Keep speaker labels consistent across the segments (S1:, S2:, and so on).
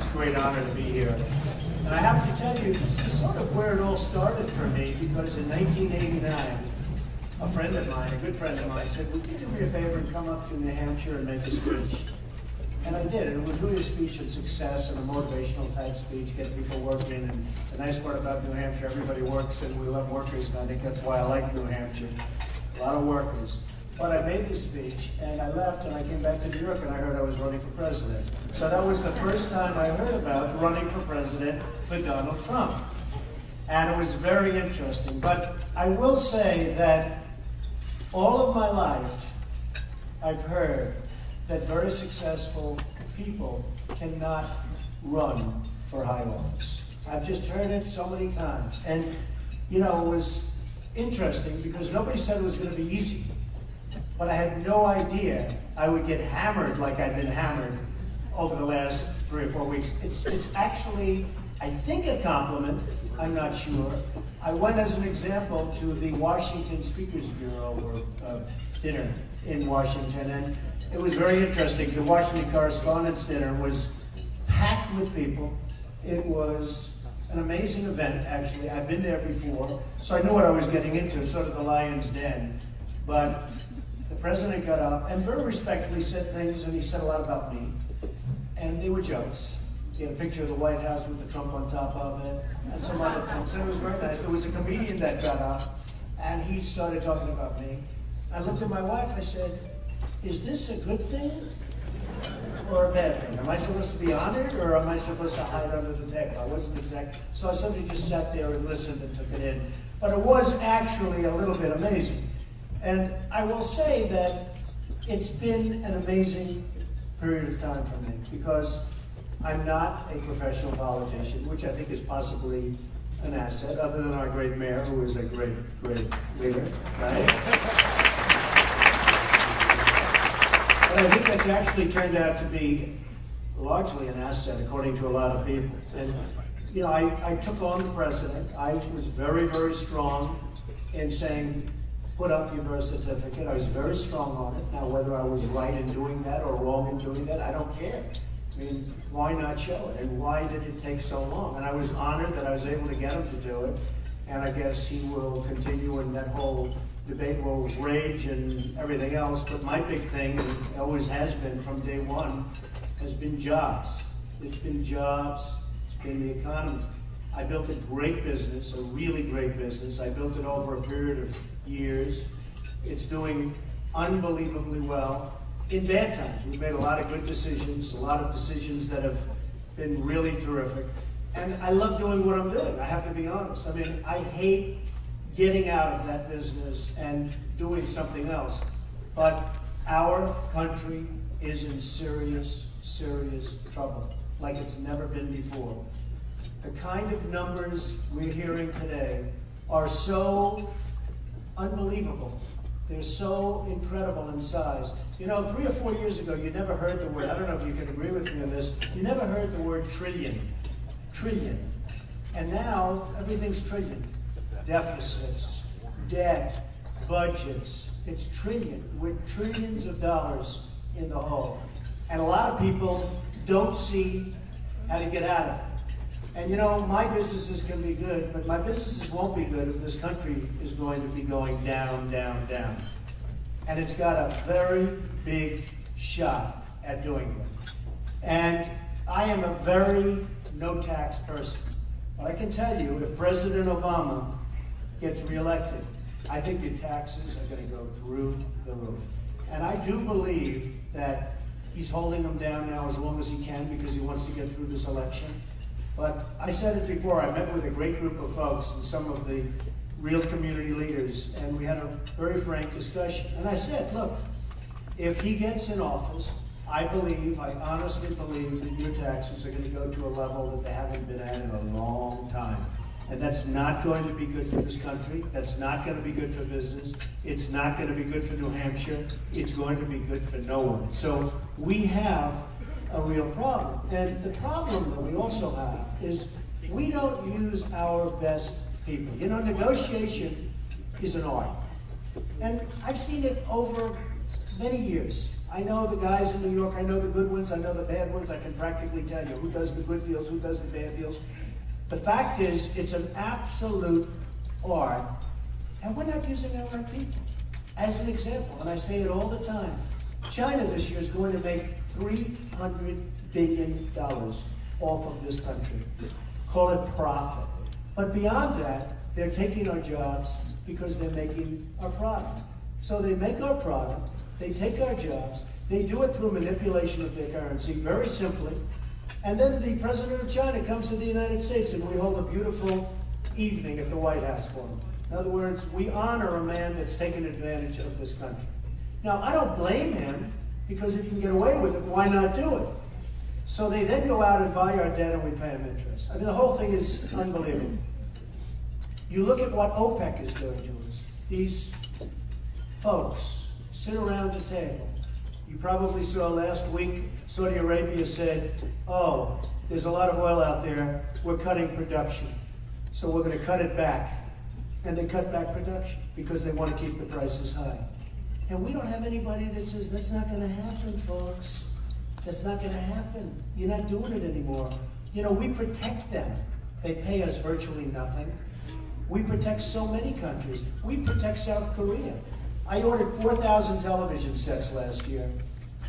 S1: a great honor to be here. And I have to tell you, this is sort of where it all started for me, because in 1989, a friend of mine, a good friend of mine, said, would you do me a favor and come up to New Hampshire and make a speech? And I did, and it was really a speech of success and a motivational type speech, get people working. And the nice part about New Hampshire, everybody works, and we love workers, and I think that's why I like New Hampshire. A lot of workers. But I made this speech, and I left, and I came back to New York, and I heard I was running for president. So that was the first time I heard about running for president for Donald Trump. And it was very interesting. But I will say that all of my life, I've heard that very successful people cannot run for high office. I've just heard it so many times. And, you know, it was interesting because nobody said it was going to be easy. But I had no idea I would get hammered like I've been hammered over the last 3 or 4 weeks. It's actually, I think, a compliment. I'm not sure. I went as an example to the Washington Speakers Bureau dinner in Washington, and it was very interesting. The Washington Correspondents' Dinner was packed with people. It was an amazing event, actually. I've been there before, so I knew what I was getting into, sort of the Lion's Den. But the president got up and very respectfully said things, and he said a lot about me. And they were jokes. He had a picture of the White House with the Trump on top of it, and some other things. And it was very nice. There was a comedian that got up, and he started talking about me. I looked at my wife, I said, is this a good thing or a bad thing? Am I supposed to be honored, or am I supposed to hide under the table? I wasn't exact. So somebody just sat there and listened and took it in. But it was actually a little bit amazing. And I will say that it's been an amazing period of time for me, because I'm not a professional politician, which I think is possibly an asset, other than our great mayor, who is a great, great leader, right? But I think that's actually turned out to be largely an asset, according to a lot of people. And, you know, I took on the president. I was very, very strong in saying, put up your birth certificate. I was very strong on it. Now, whether I was right in doing that or wrong in doing that, I don't care. I mean, why not show it? And why did it take so long? And I was honored that I was able to get him to do it. And I guess he will continue, and that whole debate will rage and everything else. But my big thing, and it always has been from day one, has been jobs. It's been jobs. It's been the economy. I built a great business, a really great business. I built it over a period of years. It's doing unbelievably well. In bad times, we've made a lot of good decisions, a lot of decisions that have been really terrific. And I love doing what I'm doing, I have to be honest. I mean, I hate getting out of that business and doing something else. But our country is in serious, serious trouble, like it's never been before. The kind of numbers we're hearing today are so unbelievable. They're so incredible in size. You know, 3 or 4 years ago, you never heard the word, I don't know if you can agree with me on this, you never heard the word trillion. Trillion. And now, everything's trillion. Deficits, debt, budgets. It's trillion, with trillions of dollars in the hole. And a lot of people don't see how to get out of it. And you know, my businesses can be good, but my businesses won't be good if this country is going to be going down, down, down. And it's got a very big shot at doing it. And I am a very no-tax person. But I can tell you, if President Obama gets reelected, I think the taxes are going to go through the roof. And I do believe that he's holding them down now as long as he can, because he wants to get through this election. But I said it before, I met with a great group of folks and some of the real community leaders, and we had a very frank discussion. And I said, look, if he gets in office, I honestly believe that your taxes are going to go to a level that they haven't been at in a long time. And that's not going to be good for this country. That's not going to be good for business. It's not going to be good for New Hampshire. It's going to be good for no one. So we have a real problem. And the problem that we also have is we don't use our best people. You know, negotiation is an art. And I've seen it over many years. I know the guys in New York, I know the good ones, I know the bad ones, I can practically tell you who does the good deals, who does the bad deals. The fact is, it's an absolute art, and we're not using our right people. As an example, and I say it all the time, China this year is going to make $300 billion off of this country. Call it profit. But beyond that, they're taking our jobs because they're making our product. So they make our product, they take our jobs, they do it through manipulation of their currency, very simply. And then the president of China comes to the United States and we hold a beautiful evening at the White House for him. In other words, we honor a man that's taken advantage of this country. Now, I don't blame him, because if you can get away with it, why not do it? So they then go out and buy our debt and we pay them interest. I mean, the whole thing is unbelievable. You look at what OPEC is doing to us. These folks sit around the table. You probably saw last week, Saudi Arabia said, oh, there's a lot of oil out there, we're cutting production. So we're going to cut it back. And they cut back production because they want to keep the prices high. And we don't have anybody that says, that's not going to happen, folks. That's not going to happen. You're not doing it anymore. You know, we protect them. They pay us virtually nothing. We protect so many countries. We protect South Korea. I ordered 4,000 television sets last year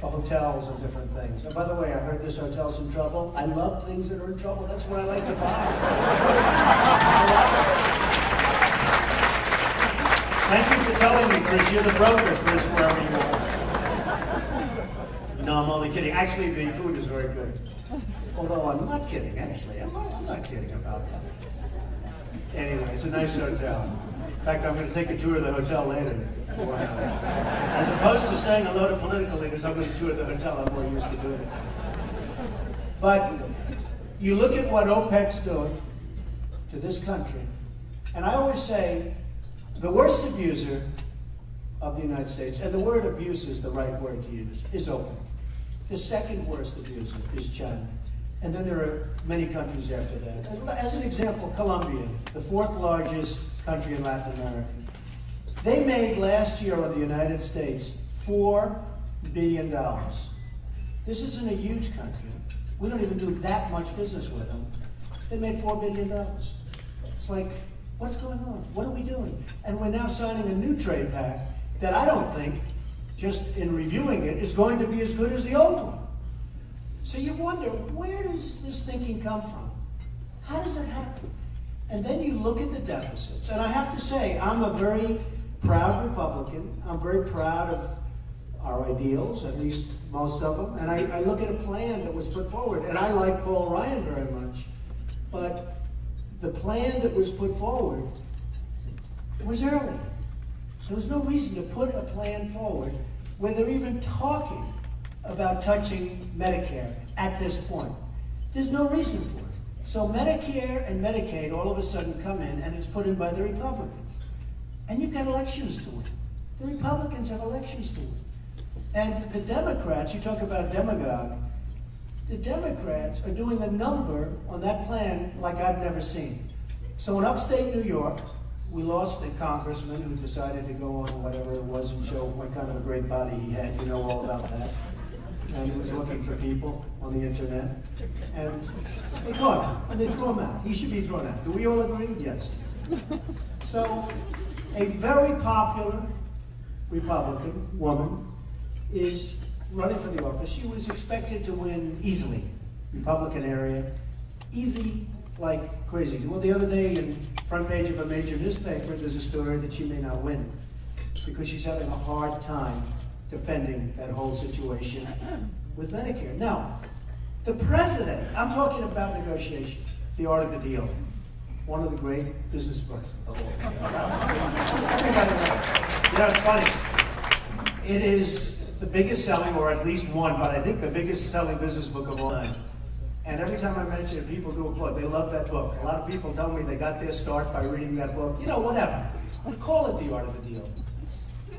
S1: for hotels and different things. And by the way, I heard this hotel's in trouble. I love things that are in trouble. That's what I like to buy. Thank you for telling me, Chris. You're the broker, Chris, wherever you are. No, I'm only kidding. Actually, the food is very good. Although I'm not kidding, actually. I'm not kidding about that. Anyway, it's a nice hotel. In fact, I'm going to take a tour of the hotel later. As opposed to saying hello to political leaders, I'm going to tour the hotel. I'm more used to doing it. But you look at what OPEC's doing to this country, and I always say the worst abuser of the United States, and the word abuse is the right word to use, is OPEC. The second worst abuser is China. And then there are many countries after that. As an example, Colombia, the fourth largest country in Latin America. They made last year on the United States $4 billion. This isn't a huge country. We don't even do that much business with them. They made $4 billion. It's like, what's going on? What are we doing? And we're now signing a new trade pact that I don't think, just in reviewing it, is going to be as good as the old one. So you wonder, where does this thinking come from? How does it happen? And then you look at the deficits. And I have to say, I'm a very proud Republican. I'm very proud of our ideals, at least most of them. And I look at a plan that was put forward. And I like Paul Ryan very much. But the plan that was put forward was early. There was no reason to put a plan forward where they're even talking about touching Medicare at this point. There's no reason for it. So Medicare and Medicaid all of a sudden come in, and it's put in by the Republicans. And you've got elections to win. The Republicans have elections to win. And the Democrats, you talk about demagogue, the Democrats are doing a number on that plan like I've never seen. So in upstate New York, we lost a congressman who decided to go on whatever it was and show what kind of a great body he had. You know all about that. And he was looking for people on the internet. And they caught him, and they threw him out. He should be thrown out. Do we all agree? Yes. So a very popular Republican woman is running for the office. She was expected to win easily, Republican area, easy like crazy. Well, the other day, in front page of a major newspaper, there's a story that she may not win because she's having a hard time defending that whole situation with Medicare. Now, the president, I'm talking about negotiation, The Art of the Deal, one of the great business books of all time. Everybody knows. You know, it's funny. It is the biggest selling, or at least one, but I think the biggest selling business book of all time. And every time I mention it, people do applaud. They love that book. A lot of people tell me they got their start by reading that book. You know, whatever. We call it The Art of the Deal.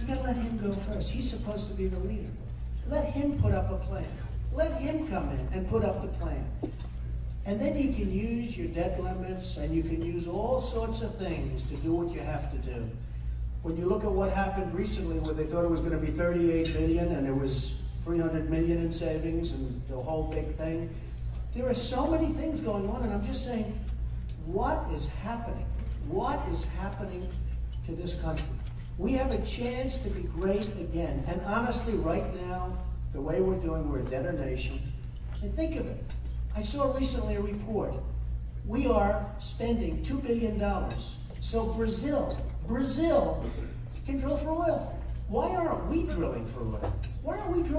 S1: You gotta let him go first. He's supposed to be the leader. Let him put up a plan. Let him come in and put up the plan. And then you can use your debt limits, and you can use all sorts of things to do what you have to do. when you look at what happened recently, where they thought it was gonna be 38 million and it was 300 million in savings and the whole big thing. There are so many things going on, and I'm just saying, what is happening? What is happening to this country? We have a chance to be great again. And honestly, right now, the way we're doing, we're a debtor nation. And think of it. I saw recently a report. We are spending $2 billion. So Brazil can drill for oil. Why aren't we drilling for oil? Why aren't we drilling?